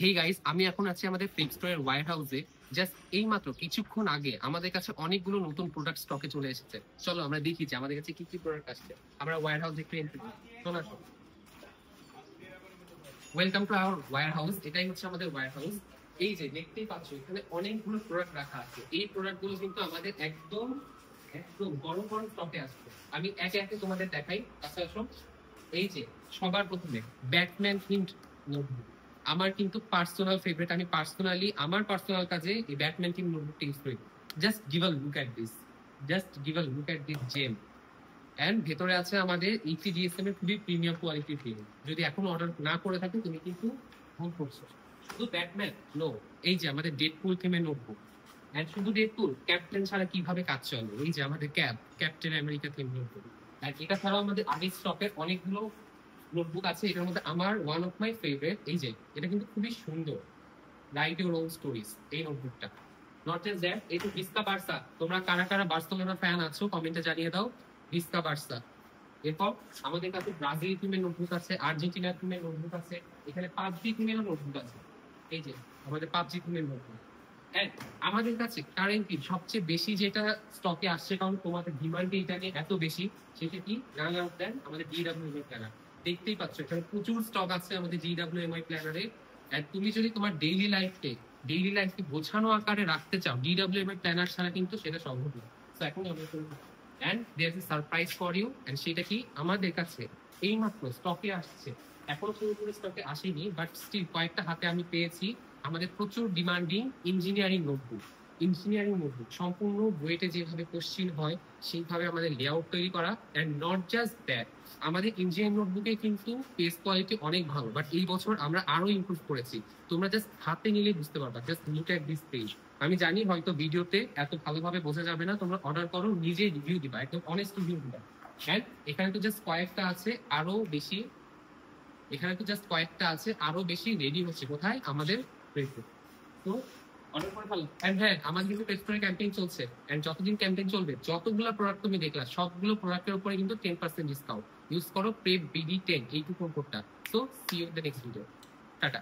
Hey guys, আমি এখন আছি আমাদের ফ্লিপ স্টোরের ওয়্যার হাউসে। জাস্ট এই মাত্র কিছুক্ষণ আগে আমাদের কাছে অনেকগুলো নতুন প্রোডাক্ট স্টকে চলে এসেছে। চলো আমরা দেখি যে আমাদের কাছে কি কি প্রোডাক্ট আসছে। আমরা ওয়্যার হাউসে একটু এন্ট্রি করি। চলো আসো। Welcome to our warehouse. এটাই হচ্ছে আমাদের ওয়্যার হাউস। এই যে দেখতেই পাচ্ছ এখানে অনেকগুলো প্রোডাক্ট রাখা আছে। এই প্রোডাক্ট গুলো কিন্তু আমাদের একদম একদম গরম গরম স্টকে আসছে। আমি একে একে তোমাদের দেখাই। কাছে আসো। এই যে সবার প্রথমে ব্যাটম্যান থিমড নোটবুক। আমার কিন্তু পার্সোনাল ফেভারিট। আমি পার্সোনালি আমার পার্সোনাল কাজে এই ব্যাটম্যান থিম নোটবুকটা ইউজ করি। Just give a look at this. Just give a look at this gem. And ভেতরে আছে আমাদের ইটিজিএসএম এর খুবই প্রিমিয়াম কোয়ালিটির ফিল্ম। যদি এখন অর্ডার না করে থাকো তুমি কিন্তু ভুল করছো। শুধু ব্যাটম্যান নো, এই যে আমাদের ডেডপুল থিমের নোটবুক। এন্ড শুধু ডেডপুল, ক্যাপ্টেন ছাড়া কিভাবে কাজ চলে, এই যে আমাদের ক্যাপ্টেন আমেরিকা থিম নোটবুক। আর এটা ছাড়াও আমাদের আগের স্টকের অনেকগুলো নোটবুক আছে। এটার মধ্যে আমার ওয়ান অফ মাই ফেভারিট, এই যে এটা কিন্তু খুবই সুন্দর, রাইট ইউর ওন স্টোরিজ, এই নোটবুকটা। নট জাস্ট দ্যাট, এই তো ভিস্কা বার্সা। তোমরা কারা কারা বার্সেলোনা ফ্যান আছো কমেন্টে জানিয়ে দাও। ভিস্কা বার্সা। এরপর আমাদের কাছে ব্রাজিল টিমের নোটবুক আছে, আর্জেন্টিনা টিমের নোটবুক আছে, এখানে পাবজি টিমের নোটবুক আছে। এই যে আমাদের পাবজি টিমের নোটবুক। হ্যাঁ, আমাদের কাছে কারেন্টলি সবচেয়ে বেশি যেটা স্টকে আসছে, কারণ তোমাদের ডিমান্ড এটা নিয়ে এত বেশি, সেটা কি নান আউট দেন আমাদের জিডব্লিউএমআই প্ল্যানার। দেখতেই পাচ্ছ এখানে প্রচুর স্টক আছে আমাদের জিডব্লিউএমআই প্ল্যানারে। তুমি যদি তোমার ডেইলি লাইফকে গোছানো আকারে রাখতে চাও, ডিডব্লিউএমআই প্ল্যানার ছাড়া কিন্তু সেটা সম্ভব না। তো এখন আমরা and there is surprise for you. And সেটা কি আমাদের কাছে এইমাত্র স্টকে আসছে। এখনো পুরোপুরি স্টকে আসেনি, বাট স্টিল কয়েকটা হাতে আমি পেয়েছি। আমাদের প্রচুর ডিমান্ডিং ইঞ্জিনিয়ারিং নোটবুক সম্পূর্ণ বুয়েটে যেভাবে কোশ্চিন হয় সেইভাবে আমাদের লেআউট তৈরি করা। অ্যান্ড নট জাস্ট দ্যাট, আমাদের ইঞ্জিনিয়ারিং নোটবুকে কিন্তু পেজ কোয়ালিটি অনেক ভালো, বাট এই বছর আমরা আরো ইমপ্রুভ করেছি। তোমরা জাস্ট হাতে নিলে বুঝতে পারবা। Just look at this page. আমি জানি হয়তো ভিডিওতে এত ভালোভাবে বোঝা যাবে না, তোমরা অর্ডার করো, নিজে রিভিউ দিবা, একদম অনেস্ট রিভিউ দিবা। অ্যান্ড এখানে তো জাস্ট কয়েকটা আছে, আরো বেশি। এখানে তো জাস্ট কয়েকটা আছে, আরো বেশি রেডি হচ্ছে কোথায় আমাদের প্রেসে। তো অর্ডার করে ফেলো। এন্ড হ্যাঁ, আমার কিন্তু পেজে ক্যাম্পেইন চলছে। এন্ড যতদিন ক্যাম্পেইন চলবে, যতগুলো প্রোডাক্ট তুমি দেখলা সবগুলো প্রোডাক্টের উপরে কিন্তু 10% ডিসকাউন্ট। ইউজ করো প্রেপ BD10 এই কুপন কোডটা। So see you in the next video. Tata.